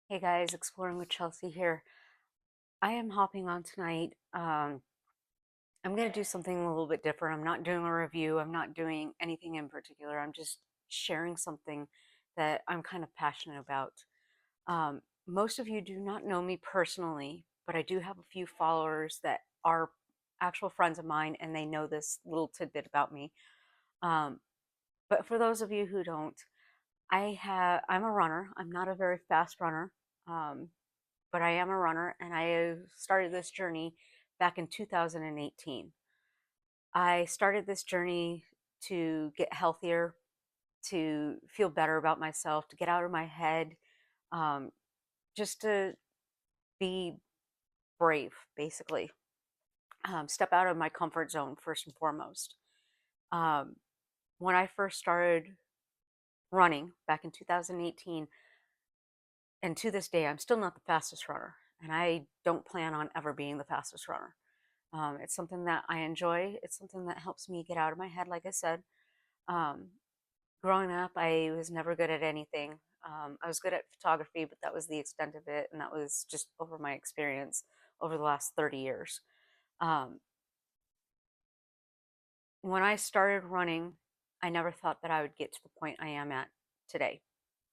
Hey guys, Exploring with Chelsea here. I am hopping on tonight. I'm going to do something a little bit different. I'm not doing a review, I'm not doing anything in particular. I'm just sharing something that I'm kind of passionate about. Most of you do not know me personally, but I do have a few followers that are actual friends of mine and they know this little tidbit about me. Um, but for those of you who don't, I'm a runner. I'm not a very fast runner. Um, but I am a runner and I started this journey back in 2018. I started this journey to get healthier, to feel better about myself, to get out of my head, um, just to be brave, basically. Step out of my comfort zone, first and foremost. Um, when I first started running back in 2018, and to this day, I'm still not the fastest runner, and I don't plan on ever being the fastest runner. It's something that I enjoy. It's something that helps me get out of my head, like I said. Um, Growing up, I was never good at anything. I was good at photography, but that was the extent of it, and that was just over my experience over the last 30 years. Um, when I started running, I never thought that I would get to the point I am at today.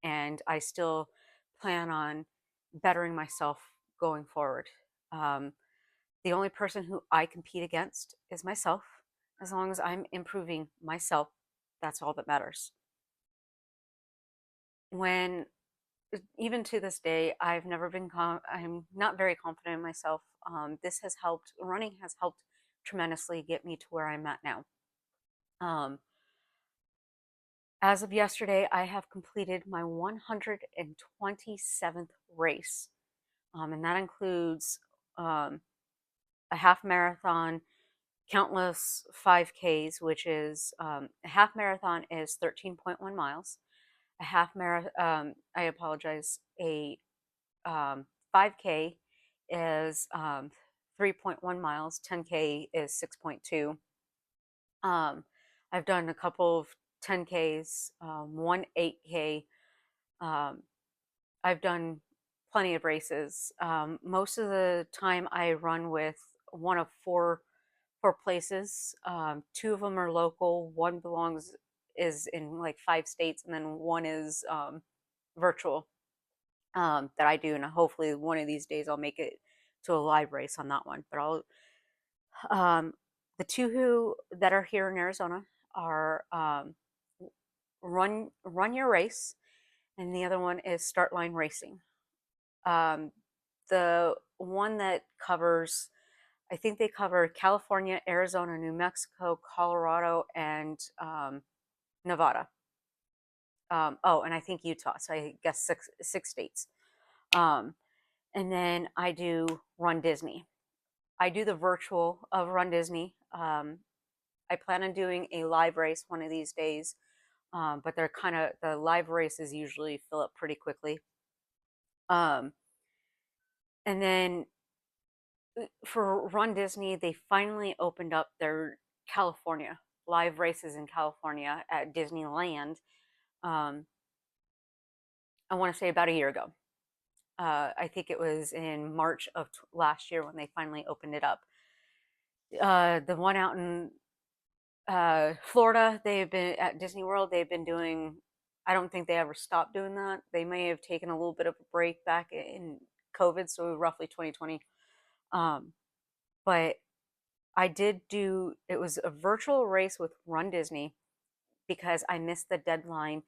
And I still plan on bettering myself going forward. Um, The only person who I compete against is myself. As long as I'm improving myself, that's all that matters. When Even to this day, I've never been, I'm not very confident in myself. Running has helped tremendously get me to where I'm at now. Um, as of yesterday, I have completed my 127th race, and that includes um, a half marathon, countless 5Ks, which is a half marathon is 13.1 miles. A half marathon, I apologize, a 5K is 3.1 miles, 10K is 6.2. Um, I've done a couple of 10Ks, one 8K. Um, I've done plenty of races. Most of the time, I run with one of four places. Two of them are local. One belongs is in like 5 states, and then one is virtual that I do. And hopefully, one of these days, I'll make it to a live race on that one. But I'll the two who that are here in Arizona are Run Your Race, and the other one is Start Line Racing. Um, the one that covers, I think they cover California, Arizona, New Mexico, Colorado, and Nevada. Oh, and I think Utah. So I guess six states. Um, and then I do Run Disney. I do the virtual of Run Disney. I plan on doing a live race one of these days, but they're the live races usually fill up pretty quickly. Um, and then for Run Disney, they finally opened up their California live races in California at Disneyland. Um, I want to say about a year ago. I think it was in March of last year when they finally opened it up. The one out in Florida, they've been at Disney World. They've been doing. I don't think they ever stopped doing that. They may have taken a little bit of a break back in COVID, so roughly 2020. Um, but I did do. It was a virtual race with Run Disney because I missed the deadline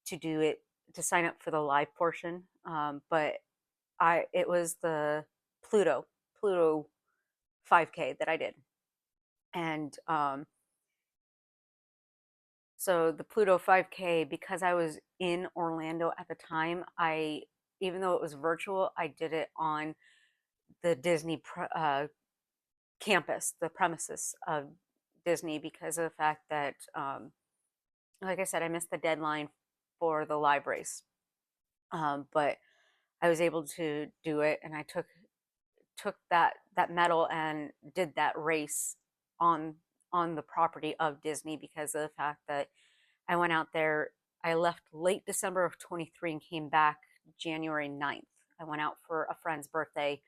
to do it to sign up for the live portion. But I it was the Pluto 5K that I did, and so the Pluto 5K, because I was in Orlando at the time, I even though it was virtual, I did it on the campus, the premises of Disney, because of the fact that, like I said, I missed the deadline for the live race, but I was able to do it, and I took that medal and did that race on the property of Disney because of the fact that I went out there. I left late December of 23 and came back January 9th. I went out for a friend's birthday.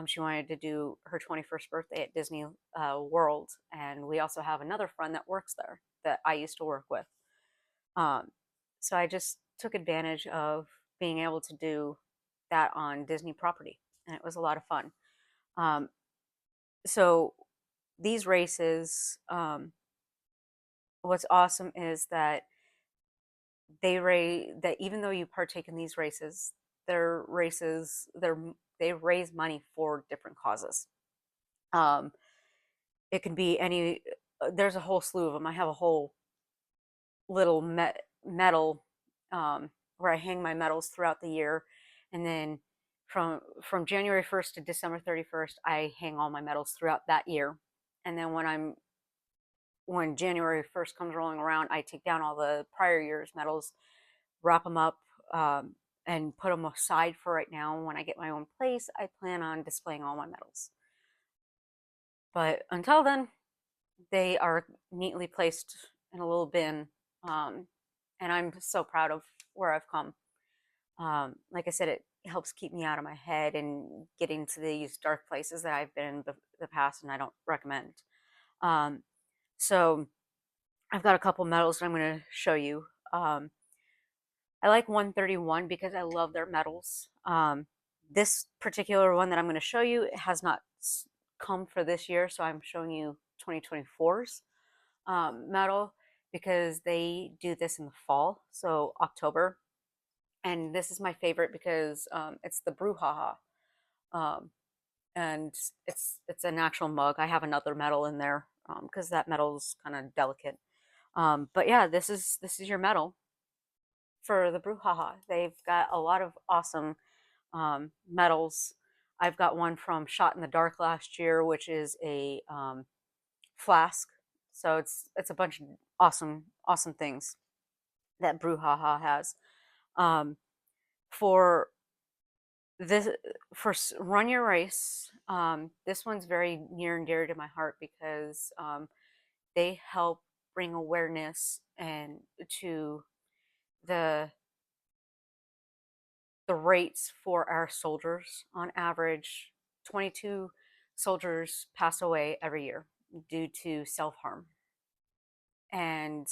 She wanted to do her 21st birthday at Disney World, and we also have another friend that works there that I used to work with. Um, so I just took advantage of being able to do that on Disney property, and it was a lot of fun. Um, so these races, what's awesome is that that even though you partake in these races, they raise money for different causes. Um, it can be any. There's a whole slew of them. I have a whole little medal where I hang my medals throughout the year, and then from January 1st to December 31st, I hang all my medals throughout that year. And then when January 1st comes rolling around, I take down all the prior year's medals, wrap them up, and put them aside for right now. When I get my own place, I plan on displaying all my medals. But until then, they are neatly placed in a little bin. And I'm so proud of where I've come. Like I said, it helps keep me out of my head and getting to these dark places that I've been in the past and I don't recommend. Um, so I've got a couple medals that I'm going to show you. I like 131 because I love their medals. This particular one that I'm going to show you has not come for this year, so I'm showing you 2024's medal because they do this in the fall, so October. And this is my favorite because it's the brouhaha, um, and it's an actual mug. I have another medal in there because that medal's kind of delicate. But yeah, this is your medal for the brouhaha. They've got a lot of awesome medals. I've got one from Shot in the Dark last year, which is a flask. So it's a bunch of awesome things that brouhaha has. Um, for this for Run Your Race, this one's very near and dear to my heart because they help bring awareness and to the the rates for our soldiers. On average, 22 soldiers pass away every year due to self-harm. And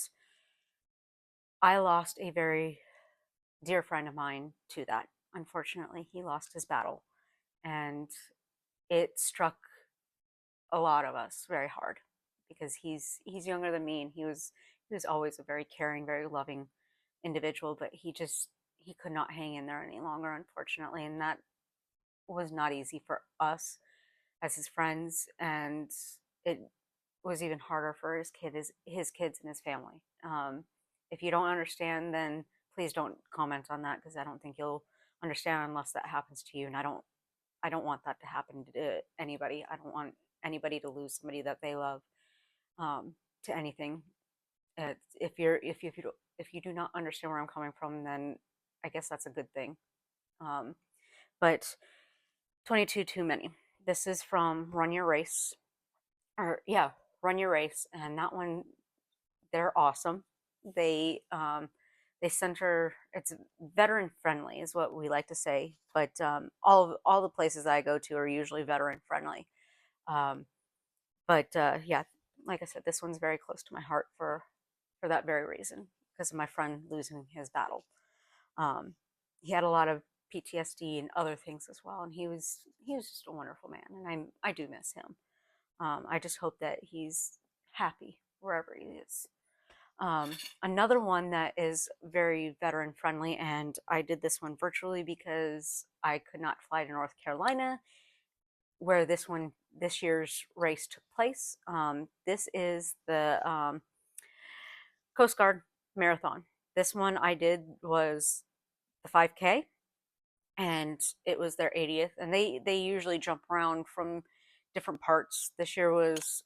I lost a very dear friend of mine to that. Unfortunately, he lost his battle, and it struck a lot of us very hard because he's younger than me, and he was always a very caring, very loving individual, but he could not hang in there any longer, unfortunately, and that was not easy for us as his friends, and it was even harder for his kids and his family. If you don't understand, then please don't comment on that because I don't think you'll understand unless that happens to you, and I don't want that to happen to anybody. I don't want anybody to lose somebody that they love to anything. If you do not understand where I'm coming from, then I guess that's a good thing. Um, but 22 too many. This is from Run Your Race, or yeah, Run Your Race, and that one they're awesome. They um, they center it's veteran friendly is what we like to say, but all the places I go to are usually veteran friendly. Um, but yeah, like I said, this one's very close to my heart for that very reason because of my friend losing his battle. Um, he had a lot of PTSD and other things as well, and he was just a wonderful man, and I do miss him. I just hope that he's happy wherever he is. Another one that is very veteran friendly, and I did this one virtually because I could not fly to North Carolina, where this year's race took place. This is the Coast Guard Marathon. This one I did was the 5K, and it was their 80th. And they usually jump around from different parts. This year was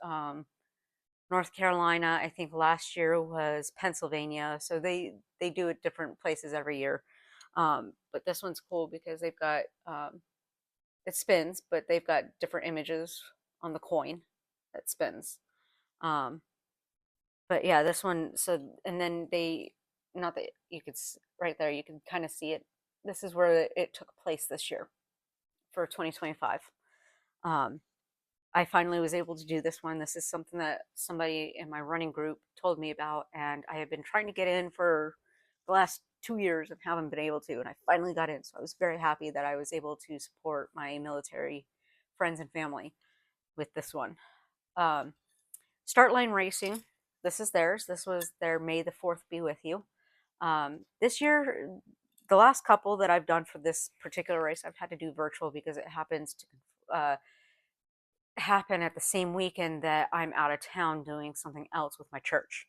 North Carolina. I think last year was Pennsylvania. So they do it different places every year. But this one's cool because they've got it spins, but they've got different images on the coin that spins. Um, but yeah, this one. So and then they not that you could right there, you can kind of see it. this is where it took place this year for 2025. Um, I finally was able to do this one. This is something that somebody in my running group told me about, and I have been trying to get in for the last 2 years and haven't been able to. And I finally got in, so I was very happy that I was able to support my military friends and family with this one. Um, Start Line Racing, this is theirs. This was their May the 4th Be With You. This year, the last couple that I've done for this particular race, I've had to do virtual because it happens to happen at the same weekend that I'm out of town doing something else with my church,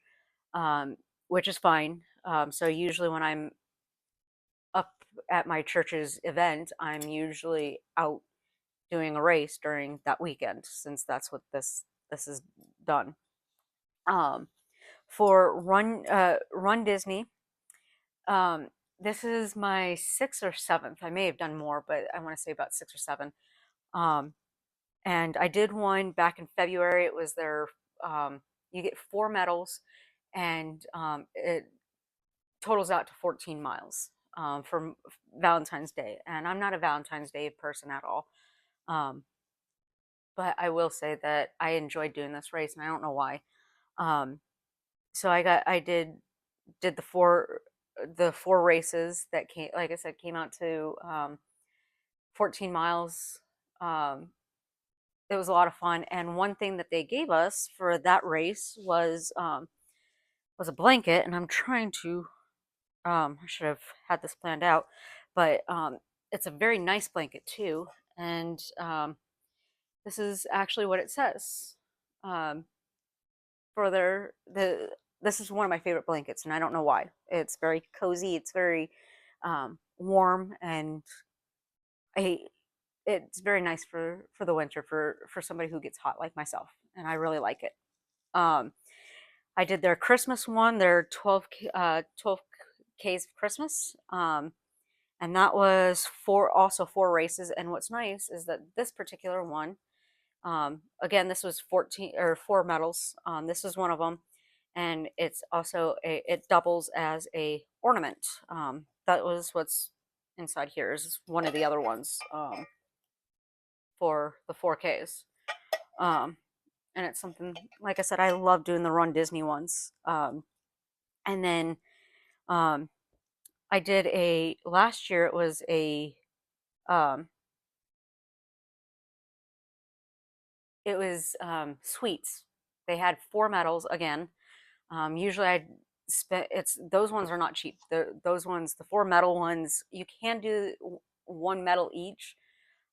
which is fine. So usually when I'm up at my church's event, I'm usually out doing a race during that weekend, since that's what this is done. Um, for Run Disney, um, this is my sixth or seventh. I may have done more, but I want to say about six or seven. Um, and I did one back in February. It was their you get 4 medals, and it totals out to 14 miles for Valentine's Day. And I'm not a Valentine's Day person at all, um, but I will say that I enjoyed doing this race, and I don't know why. Um, so I did the four races that came, like I said, came out to 14 miles. Um, it was a lot of fun, and one thing that they gave us for that race was a blanket, and I'm trying to I should have had this planned out, but it's a very nice blanket too, and this is actually what it says. Um, for the This is one of my favorite blankets, and I don't know why. It's very cozy. It's very warm, and I it's very nice for the winter for somebody who gets hot like myself, and I really like it. Um, I did their Christmas one, their 12 Ks of Christmas, and that was also 4 races. And what's nice is that this particular one, again, this was 14 or 4 medals. This is one of them, and it's also it doubles as a ornament. That was what's inside here is one of the other ones for the 4Ks. Um, and it's something, like I said, I love doing the Run Disney ones. And then um, I did last year, it was um, sweets. They had 4 medals again. Usually I spend, those ones are not cheap. Those ones, the 4 medal ones, you can do 1 medal each,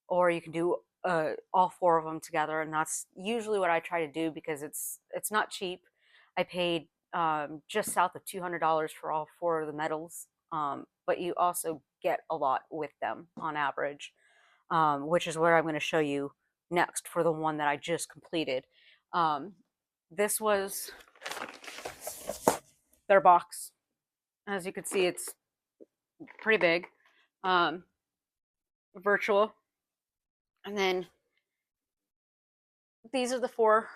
or you can do all 4 of them together, and that's usually what I try to do because it's not cheap. I paid just south of $200 for all 4 of the medals, but you also get a lot with them on average, which is where I'm going to show you next for the one that I just completed. This was their box. As you can see, it's pretty big. Virtual. And then these are the four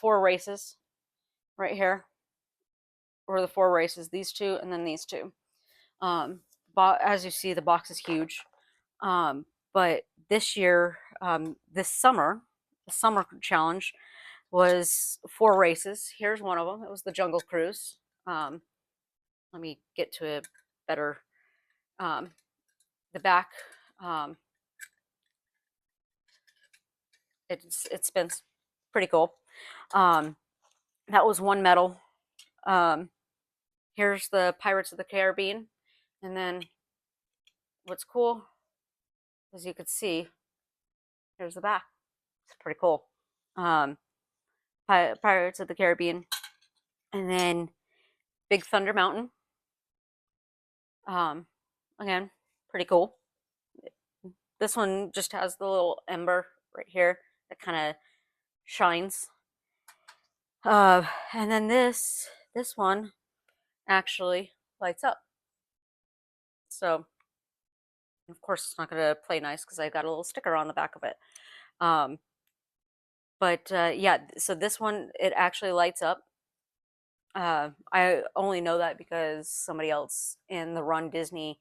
races right here, or the 4 races, these 2 and then these 2. As you see, the box is huge. But this year, this summer, the summer challenge was 4 races. Here's one of them. It was the Jungle Cruise. Let me get to a better, the back. It spins pretty cool. That was 1 medal. Here's the Pirates of the Caribbean, and then what's cool, as you can see, here's the back. It's pretty cool. Pirates of the Caribbean, and then Big Thunder Mountain. Again, pretty cool. This one just has the little ember right here that kind of shines. And then this one actually lights up. So, of course, it's not going to play nice because I got a little sticker on the back of it. But yeah, so this one, it actually lights up. I only know that because somebody else in the Run Disney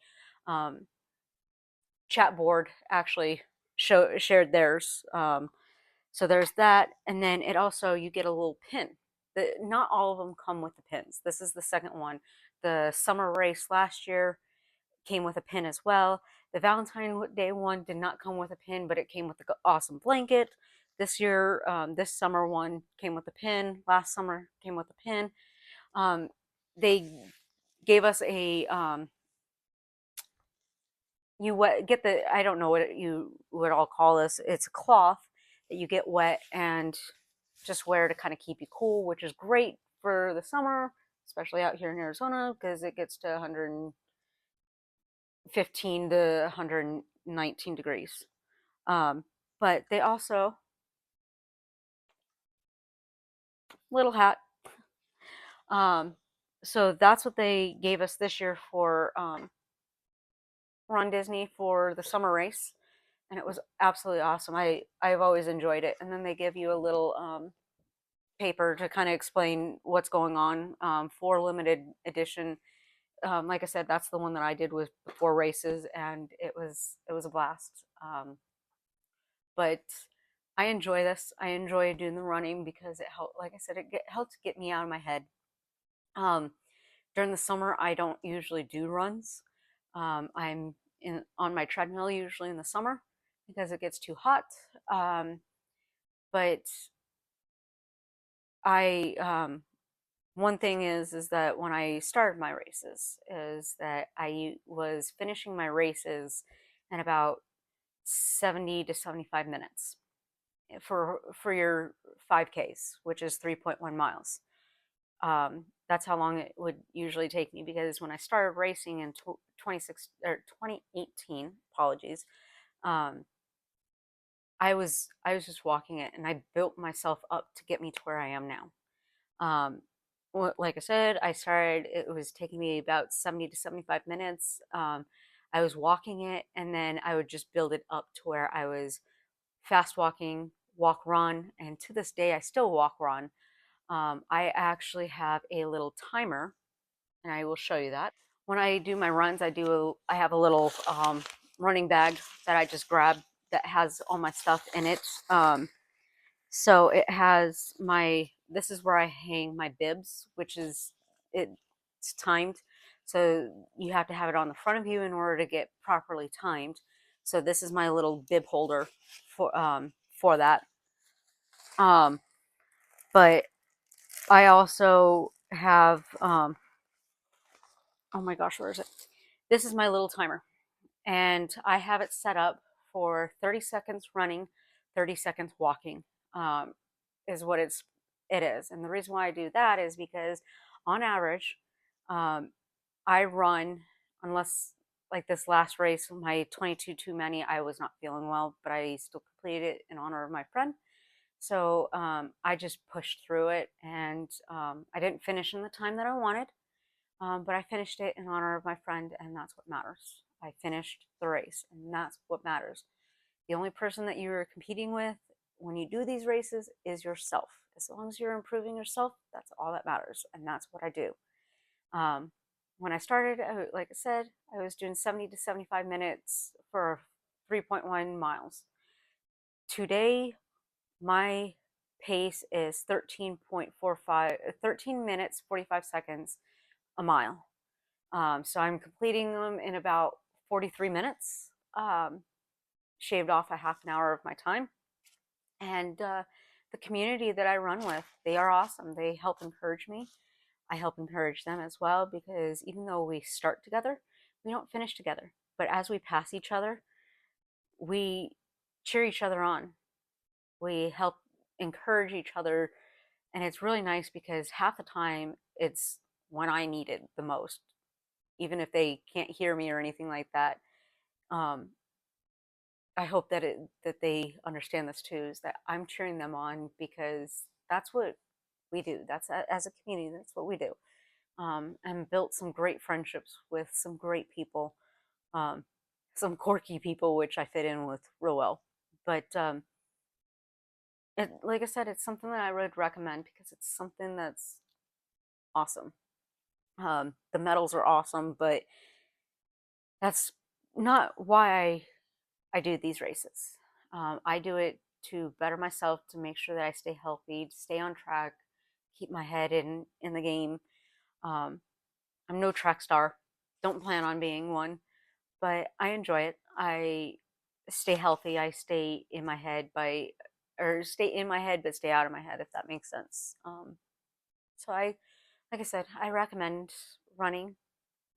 chat board actually shared theirs. So there's that, and then it also you get a little pin. Not all of them come with the pins. This is the second one. The summer race last year came with a pin as well. The Valentine's Day one did not come with a pin, but it came with the awesome blanket. This year, this summer one came with a pin. Last summer came with a pin. They gave us a get the, I don't know what you would all call this. It's a cloth that you get wet and just wear to kind of keep you cool, which is great for the summer, especially out here in Arizona because it gets to 115 to 119 degrees. But they also, little hat. Um, so that's what they gave us this year for Run Disney for the summer race, and it was absolutely awesome. I've always enjoyed it. And then they give you a little paper to kind of explain what's going on for limited edition. Like I said, that's the one that I did with 4 races, and it was a blast. But I enjoy this. I enjoy doing the running because it helped. Like I said, helps get me out of my head. Um, During the summer, I don't usually do runs. I'm on my treadmill usually in the summer because it gets too hot. But I one thing is that when I started my races is that I was finishing my races in about 70 to 75 minutes for your 5Ks, which is 3.1 miles. That's how long it would usually take me because when I started racing in 2018, apologies, um, I was just walking it, and I built myself up to get me to where I am now. Um, like I said, I started. It was taking me about 70 to 75 minutes. I was walking it, and then I would just build it up to where I was fast walking, walk, run, and to this day, I still walk, run. I actually have a little timer, and I will show you that. When I do my runs, I have a little running bag that I just grab that has all my stuff in it. So it has this is where I hang my bibs, which is, it's timed. So you have to have it on the front of you in order to get properly timed. So this is my little bib holder for that. But I also have oh my gosh, where is it? This is my little timer, and I have it set up for 30 seconds running, 30 seconds walking. Um, is what it is, and the reason why I do that is because, on average, um, I run, unless like this last race, my 22 too many, I was not feeling well, but I still completed it in honor of my friend. So I just pushed through it, and I didn't finish in the time that I wanted, but I finished it in honor of my friend, and that's what matters. I finished the race, and that's what matters. The only person that you're competing with when you do these races is yourself. As long as you're improving yourself, that's all that matters, and that's what I do. Um, when I started, like I said, I was doing 70 to 75 minutes for 3.1 miles. Today, my pace is 13 minutes, 45 seconds a mile. So I'm completing them in about 43 minutes, shaved off a half an hour of my time. And the community that I run with, they are awesome. They help encourage me. I help encourage them as well because even though we start together, we don't finish together. But as we pass each other, we cheer each other on. We help encourage each other. And it's really nice because half the time it's when I need it the most, even if they can't hear me or anything like that. Um, I hope that they understand this too, is that I'm cheering them on because that's what we do. As a community, that's what we do. And built some great friendships with some great people, um, some quirky people, which I fit in with real well. But like I said, it's something that I would recommend because it's something that's awesome. The medals are awesome, but that's not why I do these races. I do it to better myself, to make sure that I stay healthy, to stay on track, keep my head in the game. Um, I'm no track star. Don't plan on being one, but I enjoy it. I stay healthy. I stay in my head or stay in my head, but stay out of my head, if that makes sense. So like I said, I recommend running,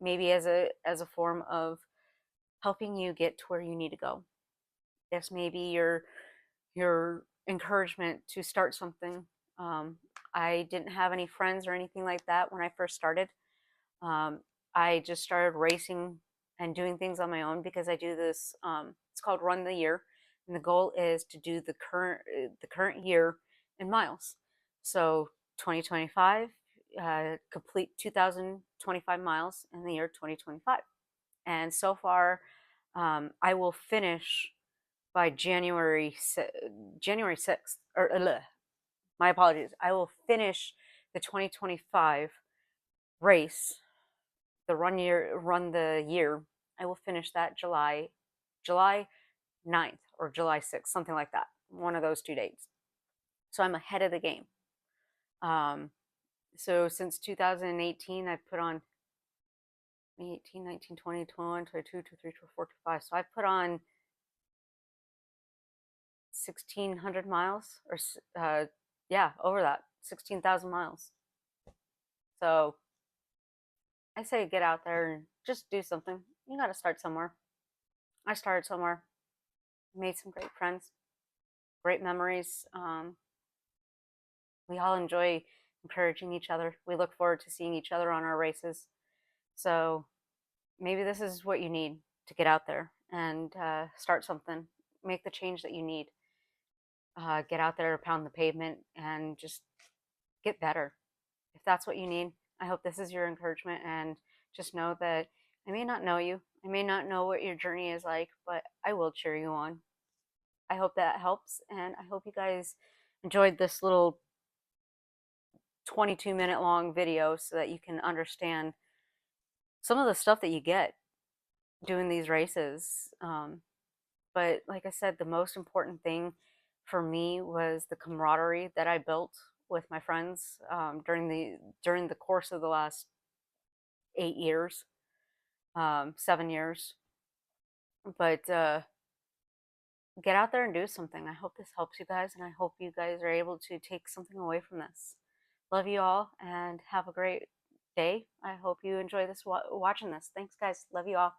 maybe as a form of helping you get to where you need to go. Yes, maybe your encouragement to start something. Um, I didn't have any friends or anything like that when I first started. Um, I just started racing and doing things on my own because I do this. It's called Run the Year, and the goal is to do the current year in miles. So 2025, complete 2,025 miles in the year 2025. And so far, I will finish by January 6th. Or my apologies. I will finish the 2025 race, the run the year. I will finish that July 9th or July 6th, something like that. One of those 2 dates. So I'm ahead of the game. Um, so since 2018, I've put on 18, 19, 20, 21, 22, 23, 24, 25. So I've put on 1,600 miles, or yeah, over that, 16,000 miles. So I say get out there and just do something. You got to start somewhere. I started somewhere, made some great friends, great memories. We all enjoy encouraging each other. We look forward to seeing each other on our races. So maybe this is what you need to get out there and start something, make the change that you need. Get out there, pound the pavement, and just get better. If that's what you need, I hope this is your encouragement. And just know that I may not know you, I may not know what your journey is like, but I will cheer you on. I hope that helps. And I hope you guys enjoyed this little 22-minute long video so that you can understand some of the stuff that you get doing these races. But like I said, the most important thing for me was the camaraderie that I built with my friends during the course of the last 8 years, 7 years. But get out there and do something. I hope this helps you guys, and I hope you guys are able to take something away from this. Love you all, and have a great day. I hope you enjoy this watching this. Thanks, guys. Love you all.